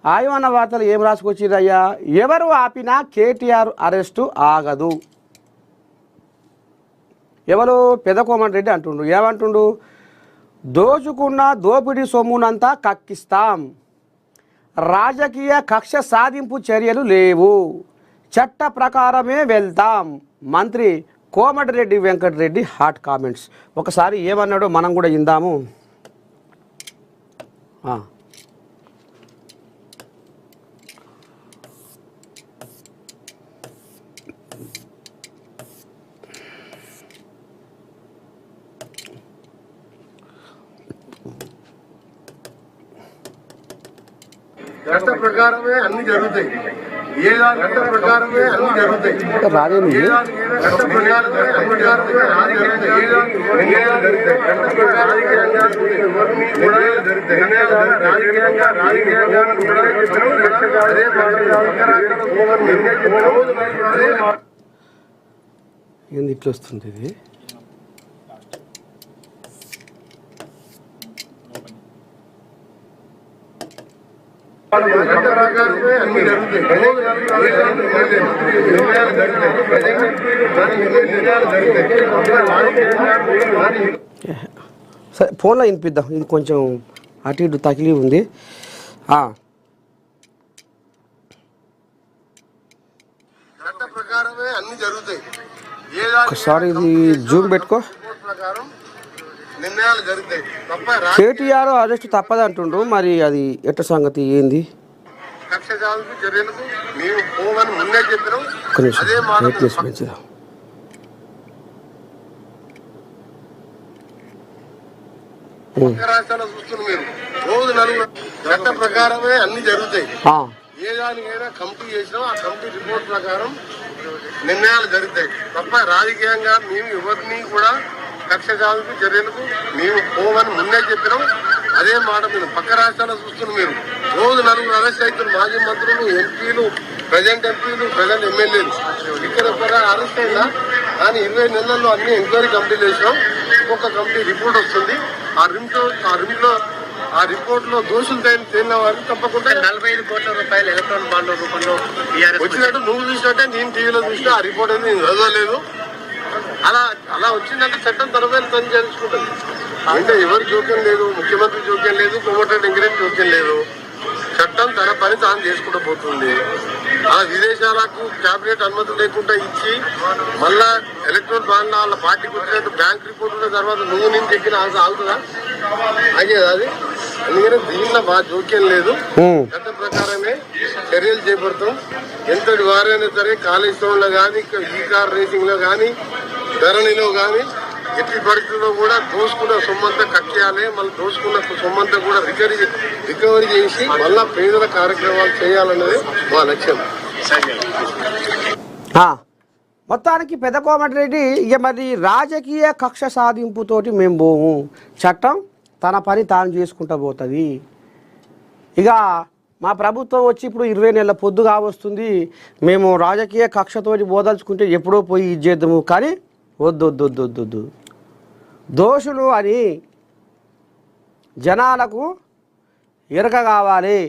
ఆయమన్న వార్తలు ఏం రాసుకొచ్చిరయ్యా? ఎవరు ఆపినా కేటీఆర్ అరెస్టు ఆగదు. ఎవరు? పెదకోమటిరెడ్డి అంటుండు. ఏమంటుండు? దోచుకున్న దోపిడీ సొమ్మునంతా కక్కిస్తాం, రాజకీయ కక్ష సాధింపు చర్యలు లేవు, చట్ట ప్రకారమే వెళ్తాం. మంత్రి కోమటిరెడ్డి వెంకటరెడ్డి హాట్ కామెంట్స్. ఒకసారి ఏమన్నాడో మనం కూడా ఇందాము. చట్ట ప్రకారమే అన్ని జరుగుతాయి. ఏ దాని చట్ట ప్రకారమే అన్ని జరుగుతాయి. రాదేమి చట్ట ప్రకారమే ఏంది ఇట్లా వస్తుంది ఇది? సరే ఫోన్లో వినిపిద్దాం, ఇది కొంచెం అటు ఇటు తగిలి ఉంది. ఒకసారి ఇది జూమ్ పెట్టుకో. కేటీఆర్ అరెస్ట్ తప్పదు అంటుండ్రు, మరి అది ఎట్ట సంగతి ఏంది? ఒక్క నిమిషం పెంచుదా. చట్ట ప్రకారమే అన్ని జరుగుతాయి. ఏ దానికైనా కమిటీ చేసినా ఆ కమిటీ రిపోర్ట్ ప్రకారం నిర్ణయాలు జరుగుతాయి తప్ప రాజకీయంగా మేము ఎవరిని కూడా కక్ష సాధింపు చర్యలకు మేము పోవని ముందే చెప్పినాం. అదే మాట మీరు పక్క రాష్ట్రాల్లో చూస్తున్నారు. మీరు రోజు 4 అరెస్ట్ అవుతున్నారు. మాజీ మంత్రులు, ఎంపీలు, ప్రజెంట్ ఎంపీలు, ప్రజెంట్ ఎమ్మెల్యేలు. ఇక్కడ అరెస్ట్ అయినా కానీ 20 నెలల్లో అన్ని ఎంక్వైరీ కమిటీలు వేసినాం. ఒక్కొక్క కమిటీ రిపోర్ట్ వస్తుంది. ఆ రిపోర్ట్ లో దోషులు తేలిన వారికి తప్పకుండా 45 కోట్ల రూపాయలు ఎలక్ట్రానిక్ బాండ్ల రూపంలో వచ్చినట్టు నువ్వు చూసినట్టే నేను టీవీలో చూసినా ఆ రిపోర్ట్ అనేది నేను చదవలేదు. అలా వచ్చిందంటే చట్టం తన మీద తను చేర్చుకుంటుంది. అంటే ఎవరి జోక్యం లేదు, ముఖ్యమంత్రి జోక్యం లేదు, కోమటిరెడ్డి వెంకటరెడ్డి జోక్యం లేదు. చట్టం తన పని తాను చేసుకుంటూ పోతుంది. అలా విదేశాలకు క్యాబినెట్ అనుమతి లేకుండా ఇచ్చి మళ్ళా ఎలక్ట్రానిక్ బాండ్ల వాళ్ళ పార్టీకి వచ్చినట్టు బ్యాంక్ రిపోర్ట్ ఉన్న తర్వాత నువ్వు నేను చెప్పిన ఆగుతుందా? అదే అది. అందుకని దీనిలో మా జోక్యం లేదు. చట్ట ప్రకారమే చర్యలు చేపడతాం. ఎంతటి వారైనా సరే కాళేశ్వరంలో కానీ, ఈ కార్ రేసింగ్ లో కానీ, ధరణిలో కానీ ఎట్టి పరిస్థితుల్లో కూడా దోసుకున్న సొమ్మంతా కట్టేయాలి. మళ్ళీ దోసుకున్న సొమ్మంతా కూడా రికవరీ చేసి మళ్ళా పేదల కార్యక్రమాలు చేయాలన్నది మా లక్ష్యం. మొత్తానికి పెదకోమటిరెడ్డి ఇక మరి రాజకీయ కక్ష సాధింపుతోటి మేము పోము, చట్టం తన పని తాను చేసుకుంటూ పోతుంది. ఇక మా ప్రభుత్వం వచ్చి ఇప్పుడు 20 నెలల పొద్దుగా వస్తుంది. మేము రాజకీయ కక్షతోటి బోదలుచుకుంటే ఎప్పుడో పోయి ఇది చేద్దాము, కానీ వద్దు దోషులు అని జనాలకు ఎరక కావాలి.